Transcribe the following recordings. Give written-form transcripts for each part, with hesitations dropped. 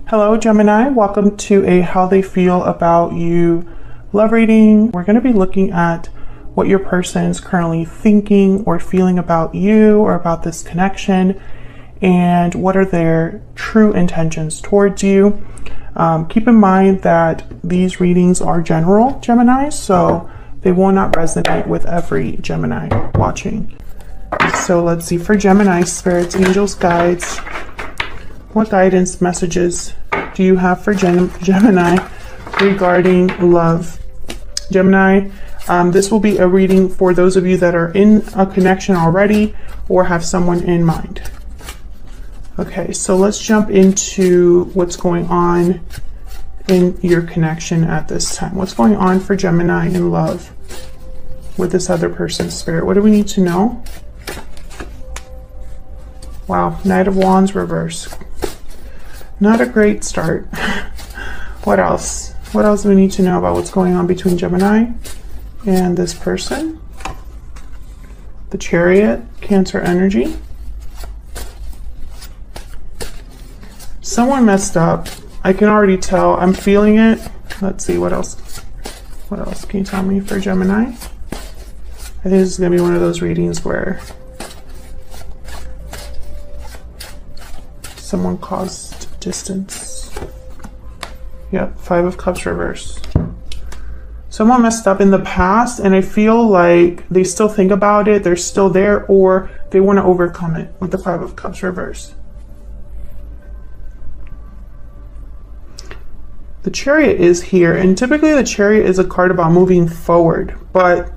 Hello, Gemini. Welcome to a How They Feel About You love reading. We're going to be looking at what your person is currently thinking or feeling about you or about this connection, and what are their true intentions towards you. Keep in mind that these readings are general, Gemini, so they will not resonate with every Gemini watching. So let's see for Gemini, spirits, angels, guides. What guidance messages do you have for Gemini regarding love? Gemini, this will be a reading for those of you that are in a connection already or have someone in mind. Okay, so let's jump into what's going on in your connection at this time. What's going on for Gemini in love with this other person's spirit? What do we need to know? Wow, Knight of Wands reverse. Not a great start. What else? What else do we need to know about what's going on between Gemini and this person? The Chariot, Cancer energy. Someone messed up. I can already tell. I'm feeling it. Let's see, what else? What else can you tell me for Gemini? I think this is going to be one of those readings where someone caused distance. Yep, Five of Cups reverse. Someone messed up in the past, and I feel like they still think about it, they're still there, or they want to overcome it with the Five of Cups reverse. The Chariot is here, and typically the Chariot is a card about moving forward, but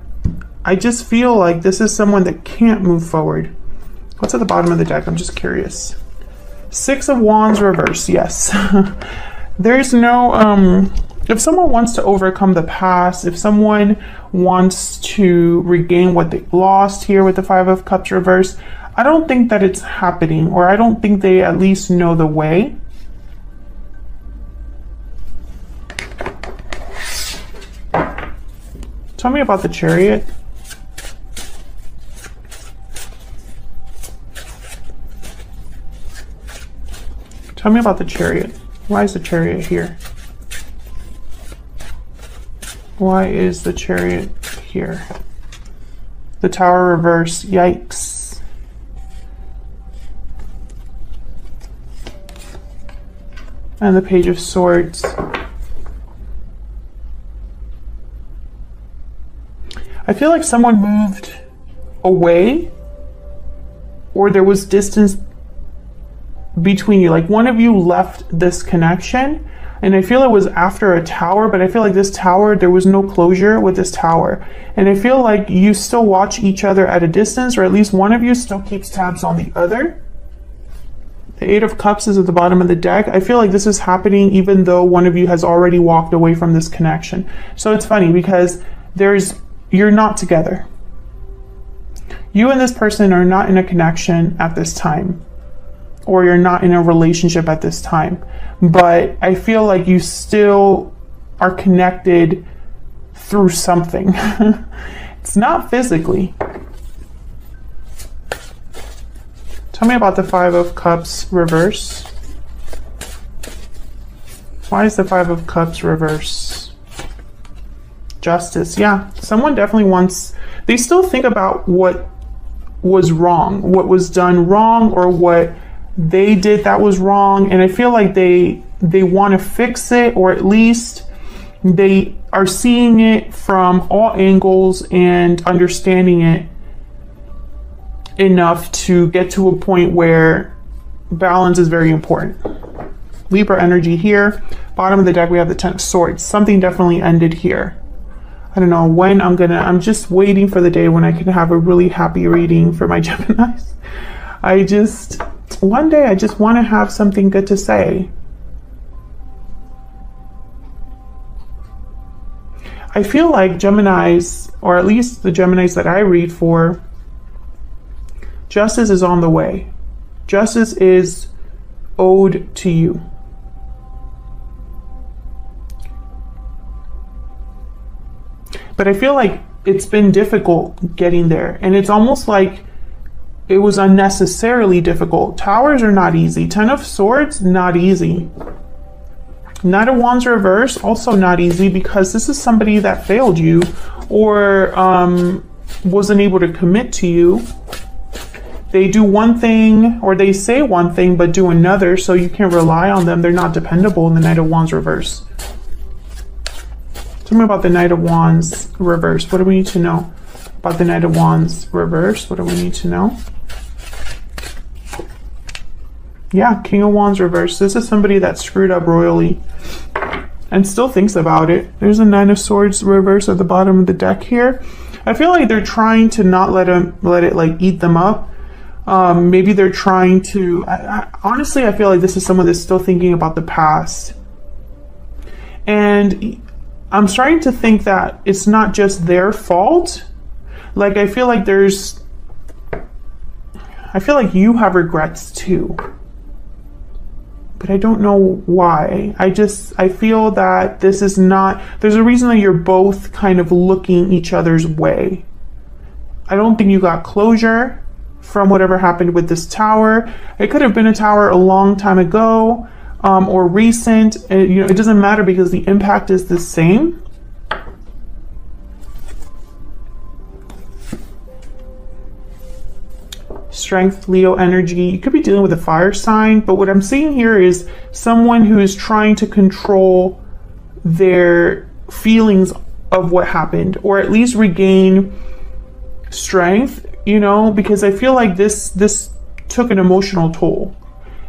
I just feel like this is someone that can't move forward. What's at the bottom of the deck? I'm just curious. Six of Wands reverse, yes. There's no, if someone wants to overcome the past, if someone wants to regain what they lost here with the Five of Cups reverse, I don't think that it's happening, or I don't think they at least know the way. Tell me about the Chariot. Tell me about the Chariot. Why is the Chariot here? Why is the Chariot here? The Tower reverse. Yikes. And the Page of Swords. I feel like someone moved away, or there was distance between you. Like one of you left this connection, and I feel it was after a tower, but I feel like this tower, there was no closure with this tower. And I feel like you still watch each other at a distance, or at least one of you still keeps tabs on the other. The Eight of Cups is at the bottom of the deck. I feel like this is happening even though one of you has already walked away from this connection. So it's funny because you're not together. You and this person are not in a connection at this time, or you're not in a relationship at this time, but I feel like you still are connected through something. It's not physically. Tell me about the Five of Cups reverse. Why is the Five of Cups reverse? Justice. Yeah, someone definitely wants, they still think about what was wrong, what was done wrong, or what they did that was wrong, and I feel like they want to fix it, or at least they are seeing it from all angles and understanding it enough to get to a point where balance is very important. Libra energy here. Bottom of the deck we have the Ten of Swords. Something definitely ended here. I don't know when I'm just waiting for the day when I can have a really happy reading for my Geminis. One day I just want to have something good to say. I feel like Geminis, or at least the Geminis that I read for, justice is on the way. Justice is owed to you. But I feel like it's been difficult getting there, and it's almost like it was unnecessarily difficult. Towers are not easy. Ten of Swords, not easy. Knight of Wands reverse, also not easy, because this is somebody that failed you or wasn't able to commit to you. They do one thing, or they say one thing but do another, so you can't rely on them. They're not dependable in the Knight of Wands reverse. Tell me about the Knight of Wands reverse. What do we need to know about the Knight of Wands reverse? What do we need to know? Yeah, King of Wands reverse. This is somebody that screwed up royally and still thinks about it. There's a Nine of Swords reverse at the bottom of the deck here. I feel like they're trying to not let it like eat them up. Maybe they're trying to, honestly, I feel like this is someone that's still thinking about the past. And I'm starting to think that it's not just their fault. Like, I feel like you have regrets too. But I don't know why. I feel that this is not, there's a reason that you're both kind of looking each other's way. I don't think you got closure from whatever happened with this tower. It could have been a tower a long time ago, or recent. It doesn't matter because the impact is the same. Strength, Leo energy. You could be dealing with a fire sign, but what I'm seeing here is someone who is trying to control their feelings of what happened, or at least regain strength, because I feel like this took an emotional toll.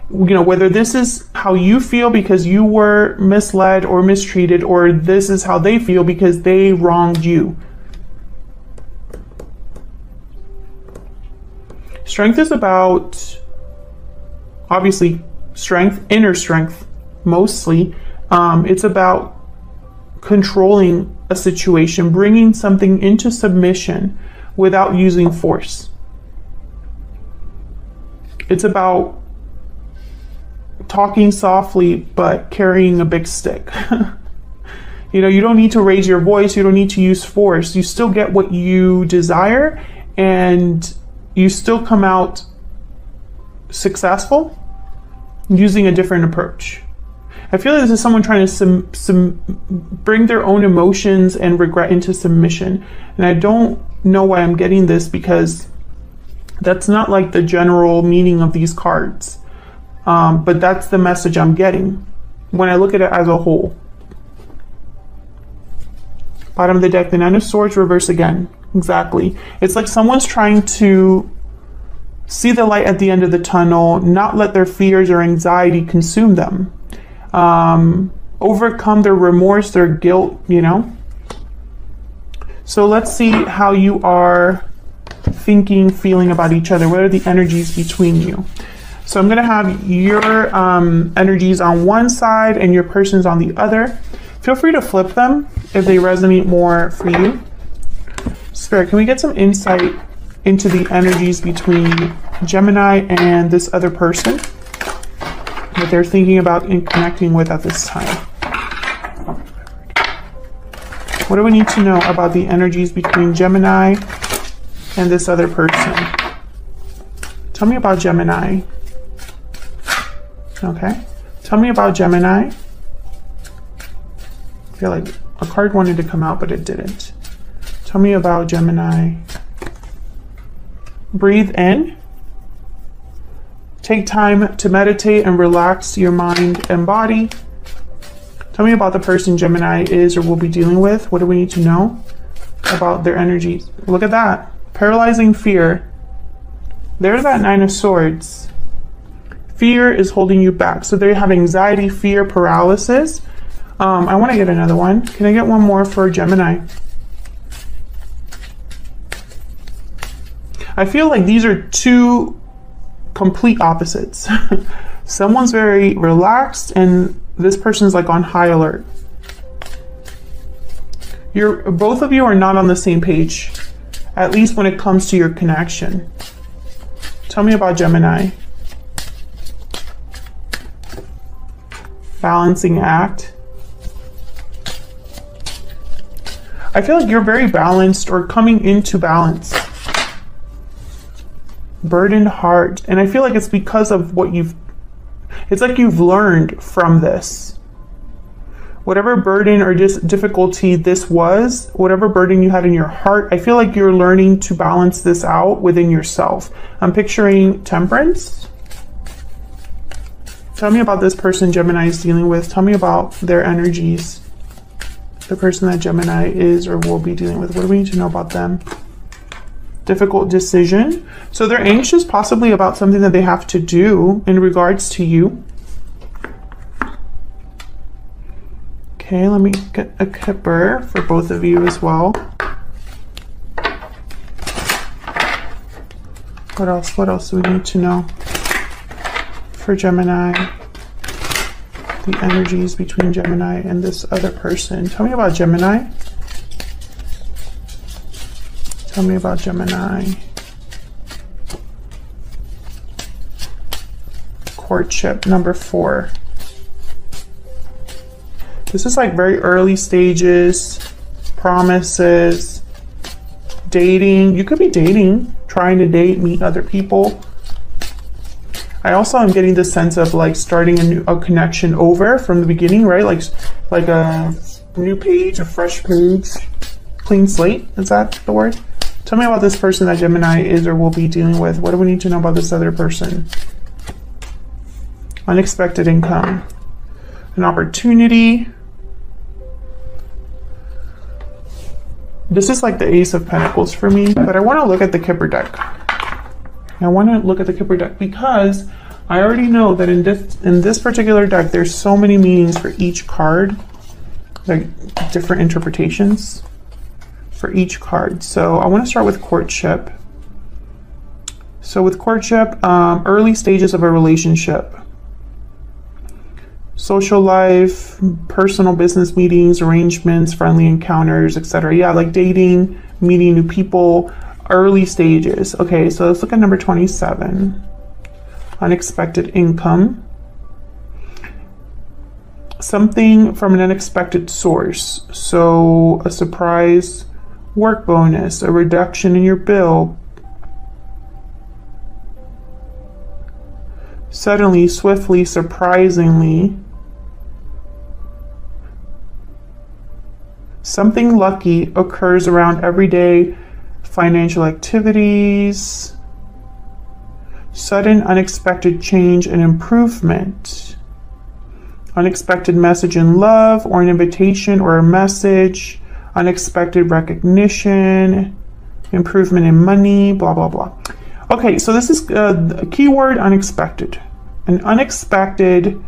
Whether this is how you feel because you were misled or mistreated, or this is how they feel because they wronged you. Strength is about, obviously, strength, inner strength, mostly. It's about controlling a situation, bringing something into submission without using force. It's about talking softly, but carrying a big stick. You don't need to raise your voice. You don't need to use force. You still get what you desire, and you still come out successful using a different approach. I feel like this is someone trying to bring their own emotions and regret into submission. And I don't know why I'm getting this, because that's not like the general meaning of these cards. But that's the message I'm getting when I look at it as a whole. Bottom of the deck, the Nine of Swords reverse again. Exactly. It's like someone's trying to see the light at the end of the tunnel, not let their fears or anxiety consume them. Overcome their remorse, their guilt, So let's see how you are thinking, feeling about each other. What are the energies between you? So I'm going to have your energies on one side and your person's on the other. Feel free to flip them if they resonate more for you. Spirit, can we get some insight into the energies between Gemini and this other person that they're thinking about and connecting with at this time? What do we need to know about the energies between Gemini and this other person? Tell me about Gemini. Okay. Tell me about Gemini. I feel like a card wanted to come out, but it didn't. Tell me about Gemini. Breathe in. Take time to meditate and relax your mind and body. Tell me about the person Gemini is or will be dealing with. What do we need to know about their energies? Look at that. Paralyzing fear. There's that Nine of Swords. Fear is holding you back. So they have anxiety, fear, paralysis. I want to get another one. Can I get one more for Gemini? I feel like these are two complete opposites. Someone's very relaxed and this person's like on high alert. Both of you are not on the same page, at least when it comes to your connection. Tell me about Gemini. Balancing act. I feel like you're very balanced or coming into balance. Burdened heart. And I feel like it's because of what it's like you've learned from this. whatever burden or just difficulty this was, whatever burden you had in your heart, I feel like you're learning to balance this out within yourself. I'm picturing temperance. Tell me about this person Gemini is dealing with. Tell me about their energies. The person that Gemini is or will be dealing with. What do we need to know about them? Difficult decision. So they're anxious possibly about something that they have to do in regards to you. Okay, let me get a kipper for both of you as well. What else? What else do we need to know for Gemini? The energies between Gemini and this other person. Tell me about Gemini. Tell me about Gemini. Courtship, number 4. This is like very early stages, promises, dating. You could be dating, trying to date, meet other people. I also am getting the sense of like starting a connection over from the beginning, right? Like a new page, a fresh page, clean slate. Is that the word? Tell me about this person that Gemini is or will be dealing with. What do we need to know about this other person? Unexpected income, an opportunity. This is like the Ace of Pentacles for me, but I want to look at the Kipper deck. I want to look at the Kipper deck because I already know that in this particular deck, there's so many meanings for each card, like different interpretations for each card. So I want to start with courtship. So with courtship, early stages of a relationship, social life, personal business meetings, arrangements, friendly encounters, etc. Yeah, like dating, meeting new people, early stages. Okay, so let's look at number 27. Unexpected income. Something from an unexpected source. So a surprise work bonus, a reduction in your bill. Suddenly, swiftly, surprisingly. Something lucky occurs around everyday financial activities. Sudden unexpected change and improvement. Unexpected message in love or an invitation or a message. Unexpected recognition. Improvement in money, blah, blah, blah. Okay, so this is the keyword unexpected. An unexpected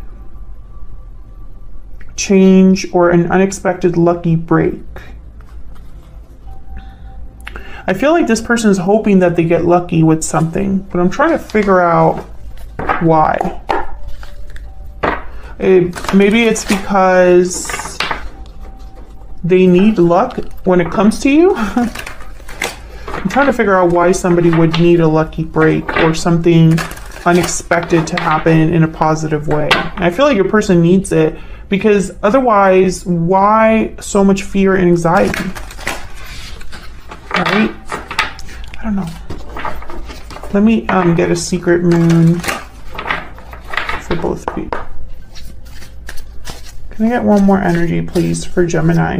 change or an unexpected lucky break. I feel like this person is hoping that they get lucky with something, but I'm trying to figure out why. Maybe it's because they need luck when it comes to you. I'm trying to figure out why somebody would need a lucky break or something unexpected to happen in a positive way. And I feel like your person needs it because otherwise, why so much fear and anxiety? Right? I don't know. Let me get a secret moon for both of you. Can I get one more energy, please, for Gemini?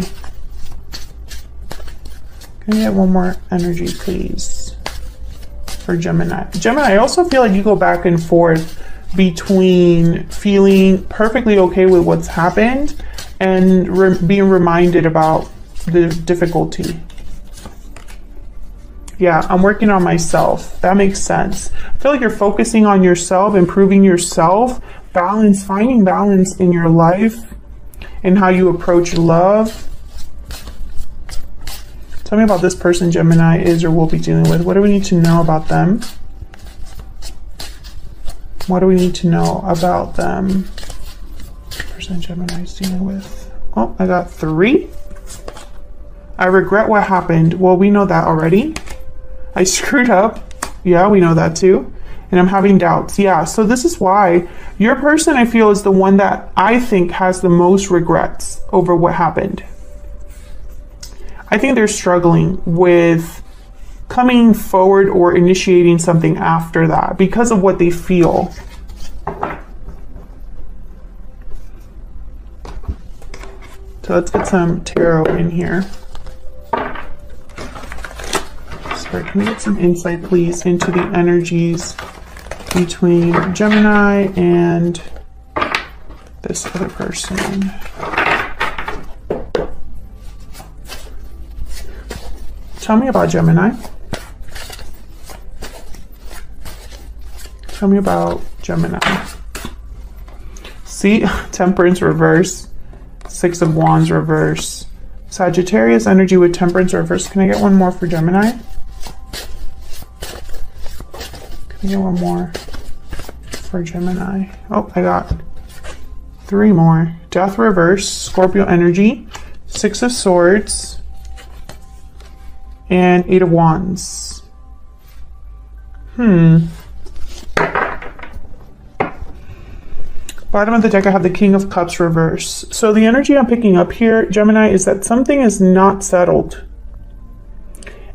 Can I get one more energy, please, for Gemini? Gemini, I also feel like you go back and forth between feeling perfectly okay with what's happened and being reminded about the difficulty. Yeah, I'm working on myself. That makes sense. I feel like you're focusing on yourself, improving yourself, balance, finding balance in your life and how you approach love. Tell me about this person Gemini is or will be dealing with. What do we need to know about them? What do we need to know about them? Person Gemini is dealing with. Oh, I got 3. I regret what happened. Well, we know that already. I screwed up. Yeah, we know that too. And I'm having doubts. Yeah, so this is why your person, I feel, is the one that I think has the most regrets over what happened. I think they're struggling with coming forward or initiating something after that because of what they feel. So let's get some tarot in here. Sorry, can we get some insight, please, into the energies between Gemini and this other person? Tell me about Gemini. Tell me about Gemini. See, Temperance reverse, Six of Wands reverse, Sagittarius energy with Temperance reverse. Can I get one more for Gemini? Can I get one more for Gemini? Oh, I got 3 more. Death reverse, Scorpio energy, Six of Swords, and 8 of Wands. Bottom of the deck, I have the King of Cups reverse. So the energy I'm picking up here, Gemini, is that something is not settled.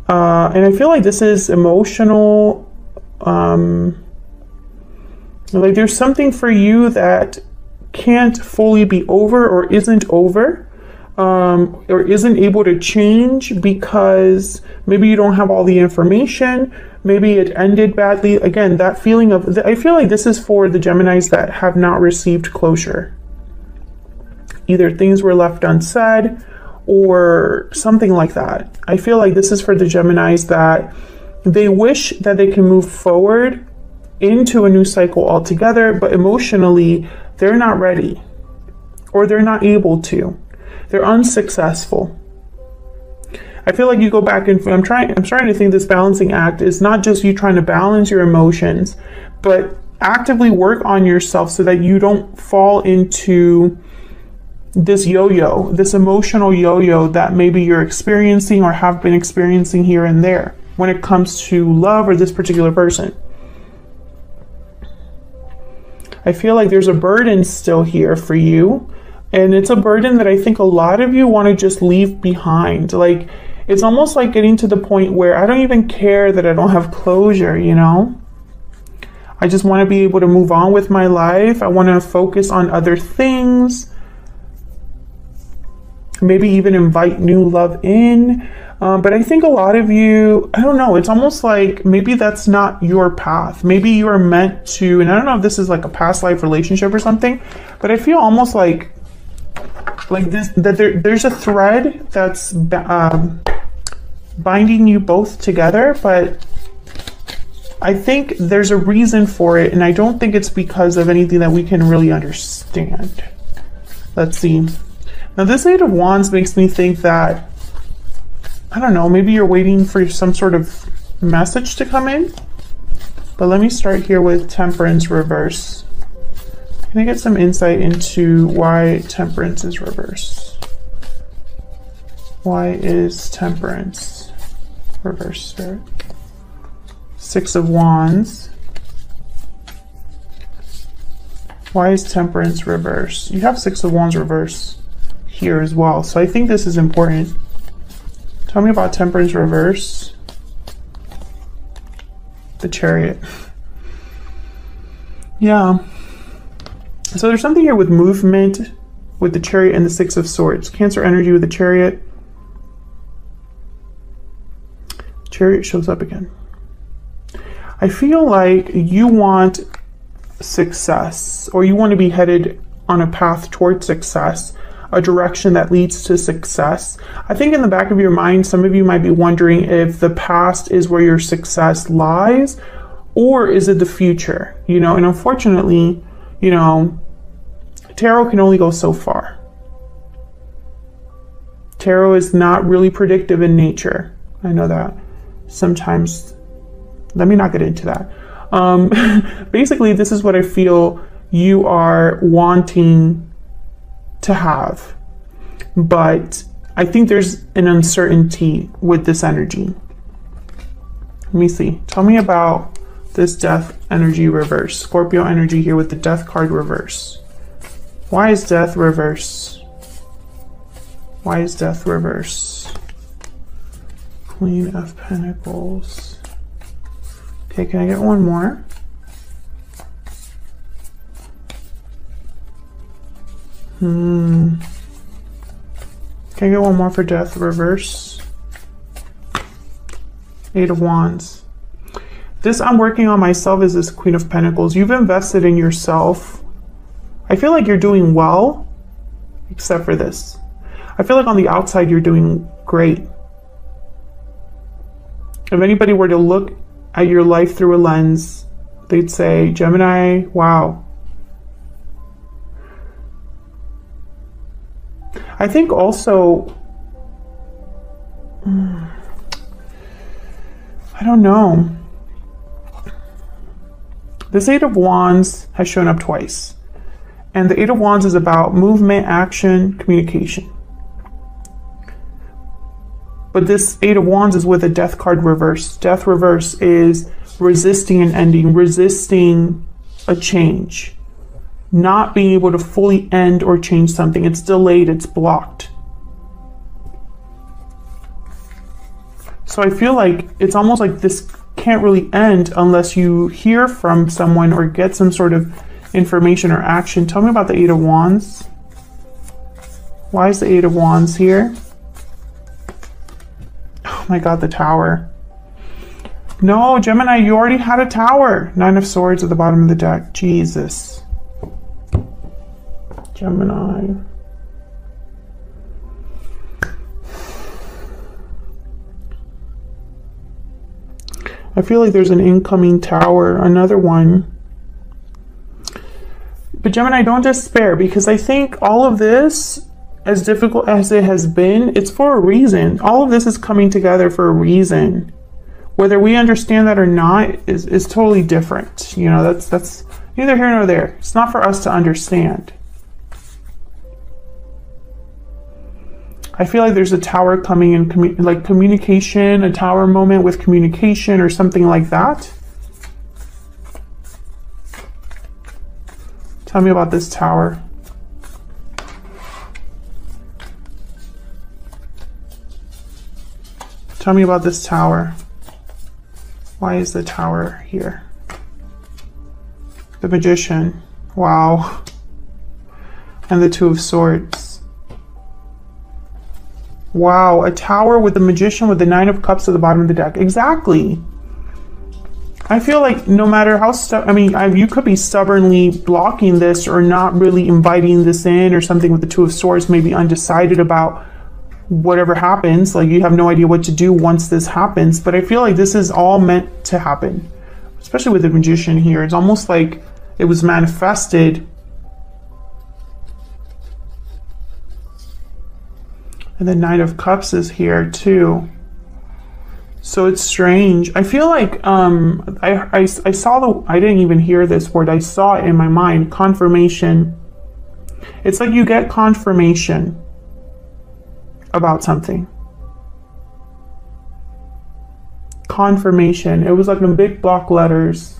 And I feel like this is emotional. Like there's something for you that can't fully be over or isn't over. Or isn't able to change because maybe you don't have all the information. Maybe it ended badly. Again, that feeling of, I feel like this is for the Geminis that have not received closure. Either things were left unsaid or something like that. I feel like this is for the Geminis that they wish that they can move forward into a new cycle altogether, but emotionally, they're not ready or they're not able to. They're unsuccessful. I feel like you go back and I'm trying to think this balancing act is not just you trying to balance your emotions, but actively work on yourself so that you don't fall into this yo-yo, this emotional yo-yo that maybe you're experiencing or have been experiencing here and there when it comes to love or this particular person. I feel like there's a burden still here for you. And it's a burden that I think a lot of you want to just leave behind. Like, it's almost like getting to the point where I don't even care that I don't have closure, you know? I just want to be able to move on with my life. I want to focus on other things. Maybe even invite new love in. But I think a lot of you, I don't know, it's almost like maybe that's not your path. Maybe you are meant to, and I don't know if this is like a past life relationship or something, but I feel almost like this, that there's a thread that's binding you both together, but I think there's a reason for it, and I don't think it's because of anything that we can really understand. Let's see. Now this Eight of Wands makes me think that, I don't know, maybe you're waiting for some sort of message to come in, but let me start here with Temperance reverse. Can I get some insight into why Temperance is reverse? Why is Temperance reverse, Spirit? Six of Wands. Why is Temperance reverse? You have Six of Wands reverse here as well, so I think this is important. Tell me about Temperance reverse. The Chariot. Yeah. So there's something here with movement with the Chariot and the Six of Swords. Cancer energy with the Chariot. Chariot shows up again. I feel like you want success, or you want to be headed on a path towards success, a direction that leads to success. I think in the back of your mind, some of you might be wondering if the past is where your success lies, or is it the future? You know, and unfortunately, you know, tarot can only go so far. Tarot is not really predictive in nature. I know that. Sometimes, let me not get into that. Basically, this is what I feel you are wanting to have. But I think there's an uncertainty with this energy. Let me see. Tell me about this Death energy reverse. Scorpio energy here with the Death card reverse. Why is Death reverse? Why is Death reverse? Queen of Pentacles. Okay, can I get one more? Can I get one more for death reverse? Eight of Wands. This I'm working on myself is this Queen of Pentacles. You've invested in yourself. I feel like you're doing well, except for this. I feel like on the outside you're doing great. If anybody were to look at your life through a lens, they'd say, Gemini, wow. I think also, I don't know. This Eight of Wands has shown up twice. And the Eight of Wands is about movement, action, communication. But this Eight of Wands is with a Death card reverse. Death reverse is resisting an ending, resisting a change. Not being able to fully end or change something. It's delayed, it's blocked. So I feel like it's almost like this can't really end unless you hear from someone or get some sort of information or action. Tell me about the Eight of Wands. Why is the Eight of Wands here? Oh my God, the Tower. No, Gemini, you already had a Tower. Nine of Swords at the bottom of the deck. Jesus. Gemini. I feel like there's an incoming Tower, another one. But Gemini, don't despair, because I think all of this, as difficult as it has been, it's for a reason. All of this is coming together for a reason. Whether we understand that or not is totally different. You know, that's neither here nor there. It's not for us to understand. I feel like there's a Tower coming in, like communication, a Tower moment with communication or something like that. Tell me about this Tower. Tell me about this Tower. Why is the Tower here? The Magician. Wow. And the Two of Swords. Wow, a Tower with the Magician with the Nine of Cups at the bottom of the deck. Exactly. I feel like no matter how you could be stubbornly blocking this or not really inviting this in or something with the Two of Swords, maybe undecided about whatever happens. Like you have no idea what to do once this happens. But I feel like this is all meant to happen, especially with the Magician here. It's almost like it was manifested. And the Nine of Cups is here too. So it's strange. I feel like I saw I didn't even hear this word. I saw it in my mind. Confirmation. It's like you get confirmation about something. Confirmation. It was like in big block letters.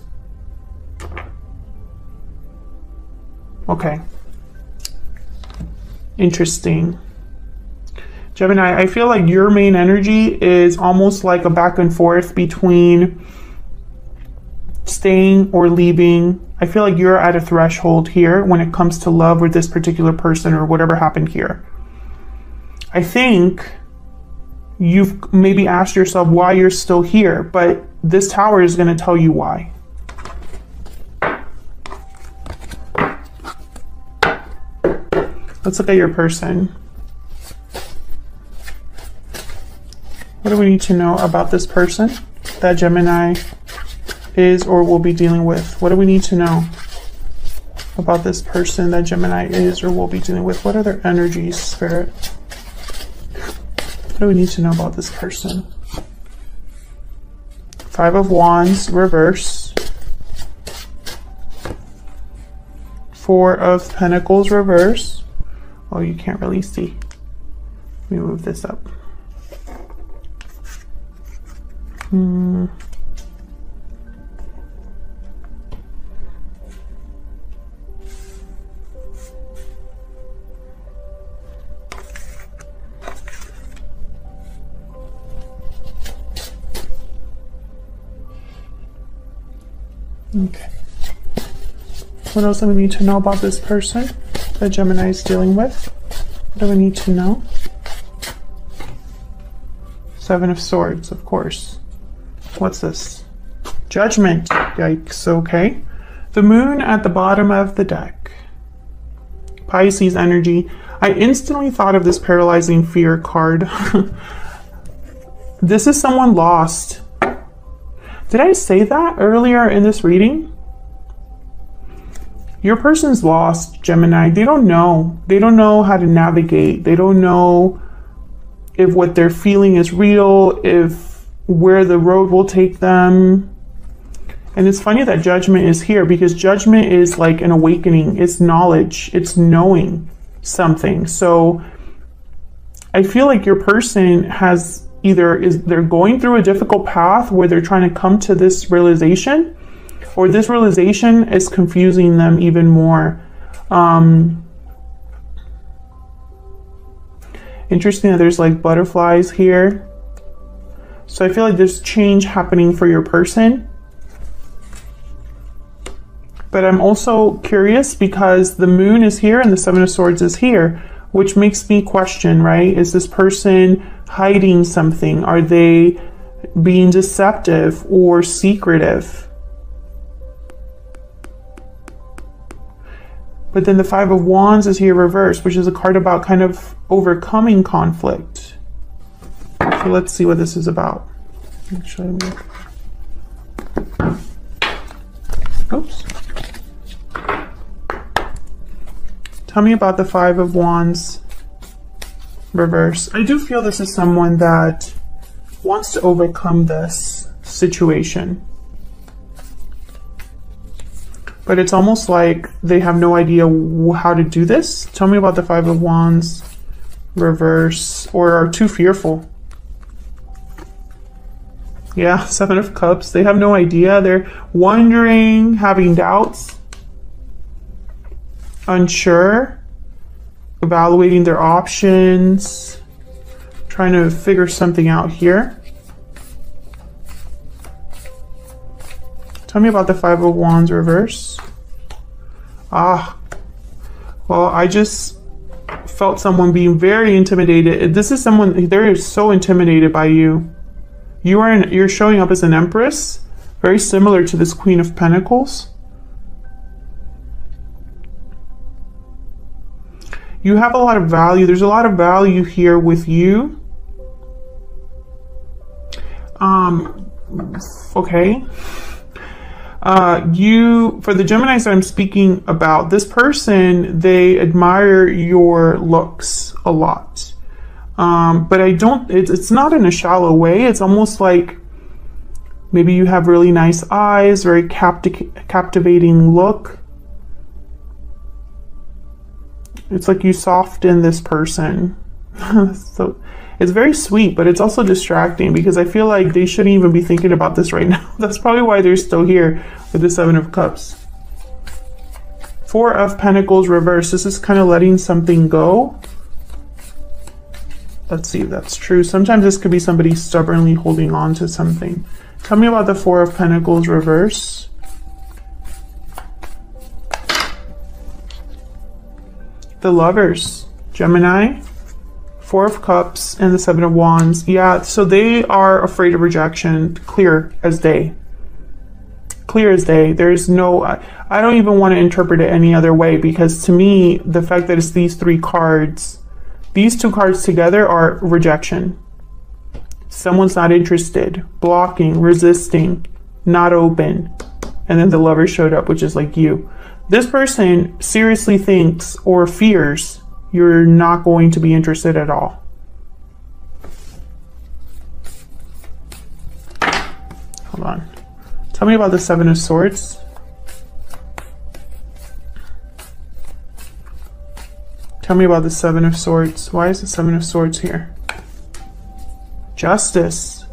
Okay. Interesting. Gemini, I feel like your main energy is almost like a back and forth between staying or leaving. I feel like you're at a threshold here when it comes to love with this particular person or whatever happened here. I think you've maybe asked yourself why you're still here, but this Tower is going to tell you why. Let's look at your person. What do we need to know about this person that Gemini is or will be dealing with? What do we need to know about this person that Gemini is or will be dealing with? What are their energies, Spirit? What do we need to know about this person? Five of Wands, reverse. Four of Pentacles, reverse. Oh, you can't really see. Let me move this up. Okay. What else do we need to know about this person that Gemini is dealing with? What do we need to know? Seven of Swords, of course. What's this? Judgment. Yikes. Okay. The Moon at the bottom of the deck. Pisces energy. I instantly thought of this paralyzing fear card. This is someone lost. Did I say that earlier in this reading? Your person's lost, Gemini. They don't know. They don't know how to navigate. They don't know if what they're feeling is real, if where the road will take them. And it's funny that Judgment is here, because Judgment is like an awakening. It's knowledge. It's knowing something. So I feel like your person has they're going through a difficult path where they're trying to come to this realization, or this realization is confusing them even more. Interesting that there's like butterflies here. So I feel like there's change happening for your person. But I'm also curious because the Moon is here and the Seven of Swords is here, which makes me question, right? Is this person hiding something? Are they being deceptive or secretive? But then the Five of Wands is here reversed, which is a card about kind of overcoming conflict. So let's see what this is about. Actually, oops. Tell me about the Five of Wands reverse. I do feel this is someone that wants to overcome this situation. But it's almost like they have no idea how to do this. Tell me about the Five of Wands reverse, or are too fearful. Yeah, Seven of Cups. They have no idea. They're wondering, having doubts, unsure, evaluating their options, trying to figure something out here. Tell me about the Five of Wands reverse. Well, I just felt someone being very intimidated. This is someone, they're so intimidated by you. You're showing up as an Empress, very similar to this Queen of Pentacles. You have a lot of value. There's a lot of value here with you. Okay. For the Geminis that I'm speaking about, this person, they admire your looks a lot. But it's not in a shallow way. It's almost like maybe you have really nice eyes, very captivating look. It's like you soften this person. So it's very sweet, but it's also distracting because I feel like they shouldn't even be thinking about this right now. That's probably why they're still here with the Seven of Cups. Four of Pentacles reverse. This is kind of letting something go. Let's see if that's true. Sometimes this could be somebody stubbornly holding on to something. Tell me about the Four of Pentacles reverse. The Lovers, Gemini, Four of Cups, and the Seven of Wands. Yeah, so they are afraid of rejection, clear as day. Clear as day. There's no, I don't even want to interpret it any other way, because to me, the fact that it's these three cards, these two cards together are rejection. Someone's not interested, blocking, resisting, not open. And then the Lover showed up, which is like you. This person seriously thinks or fears you're not going to be interested at all. Hold on. Tell me about the Seven of Swords. Tell me about the Seven of Swords. Why is the Seven of Swords here? Justice.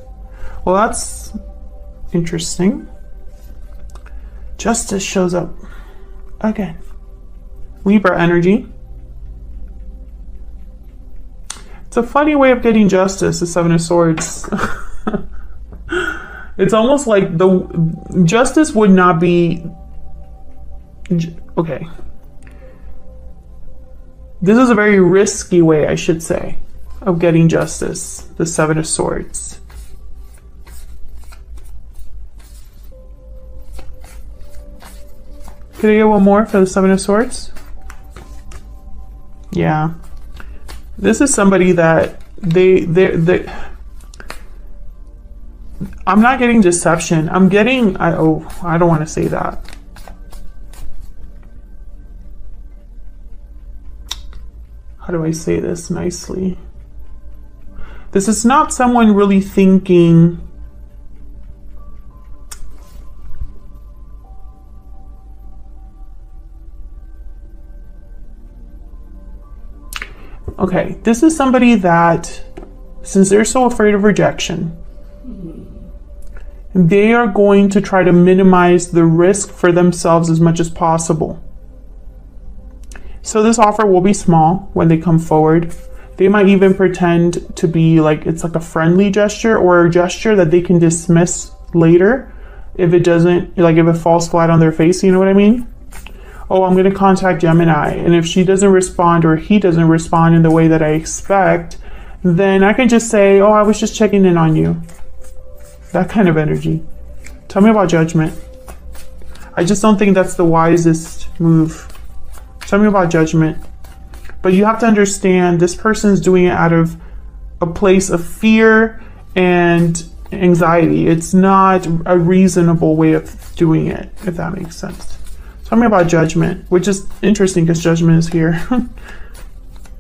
Well, that's interesting. Justice shows up again. Libra energy. It's a funny way of getting justice, the Seven of Swords. It's almost like the justice would not be... Okay. This is a very risky way, I should say. of getting justice, the Seven of Swords. Could I get one more for the Seven of Swords? Yeah. This is somebody that they I'm not getting deception. I'm getting, I don't want to say that. How do I say this nicely? This is not someone really thinking okay, this is somebody that, since they're so afraid of rejection, they are going to try to minimize the risk for themselves as much as possible. So this offer will be small when they come forward. They might even pretend to be like, it's like a friendly gesture or a gesture that they can dismiss later if it doesn't, like if it falls flat on their face, you know what I mean? Oh, I'm going to contact Gemini, and if she doesn't respond or he doesn't respond in the way that I expect, then I can just say, oh, I was just checking in on you. That kind of energy. Tell me about Judgment. I just don't think that's the wisest move. Tell me about Judgment. But you have to understand, this person's doing it out of a place of fear and anxiety. It's not a reasonable way of doing it, if that makes sense. Tell me about Judgment, which is interesting because Judgment is here.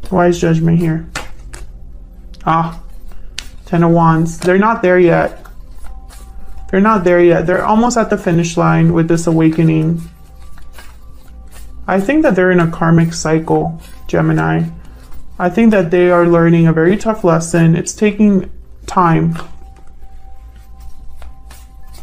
Why is Judgment here? Ah, Ten of Wands. They're not there yet. They're not there yet. They're almost at the finish line with this awakening. I think that they're in a karmic cycle, Gemini. I think that they are learning a very tough lesson. It's taking time.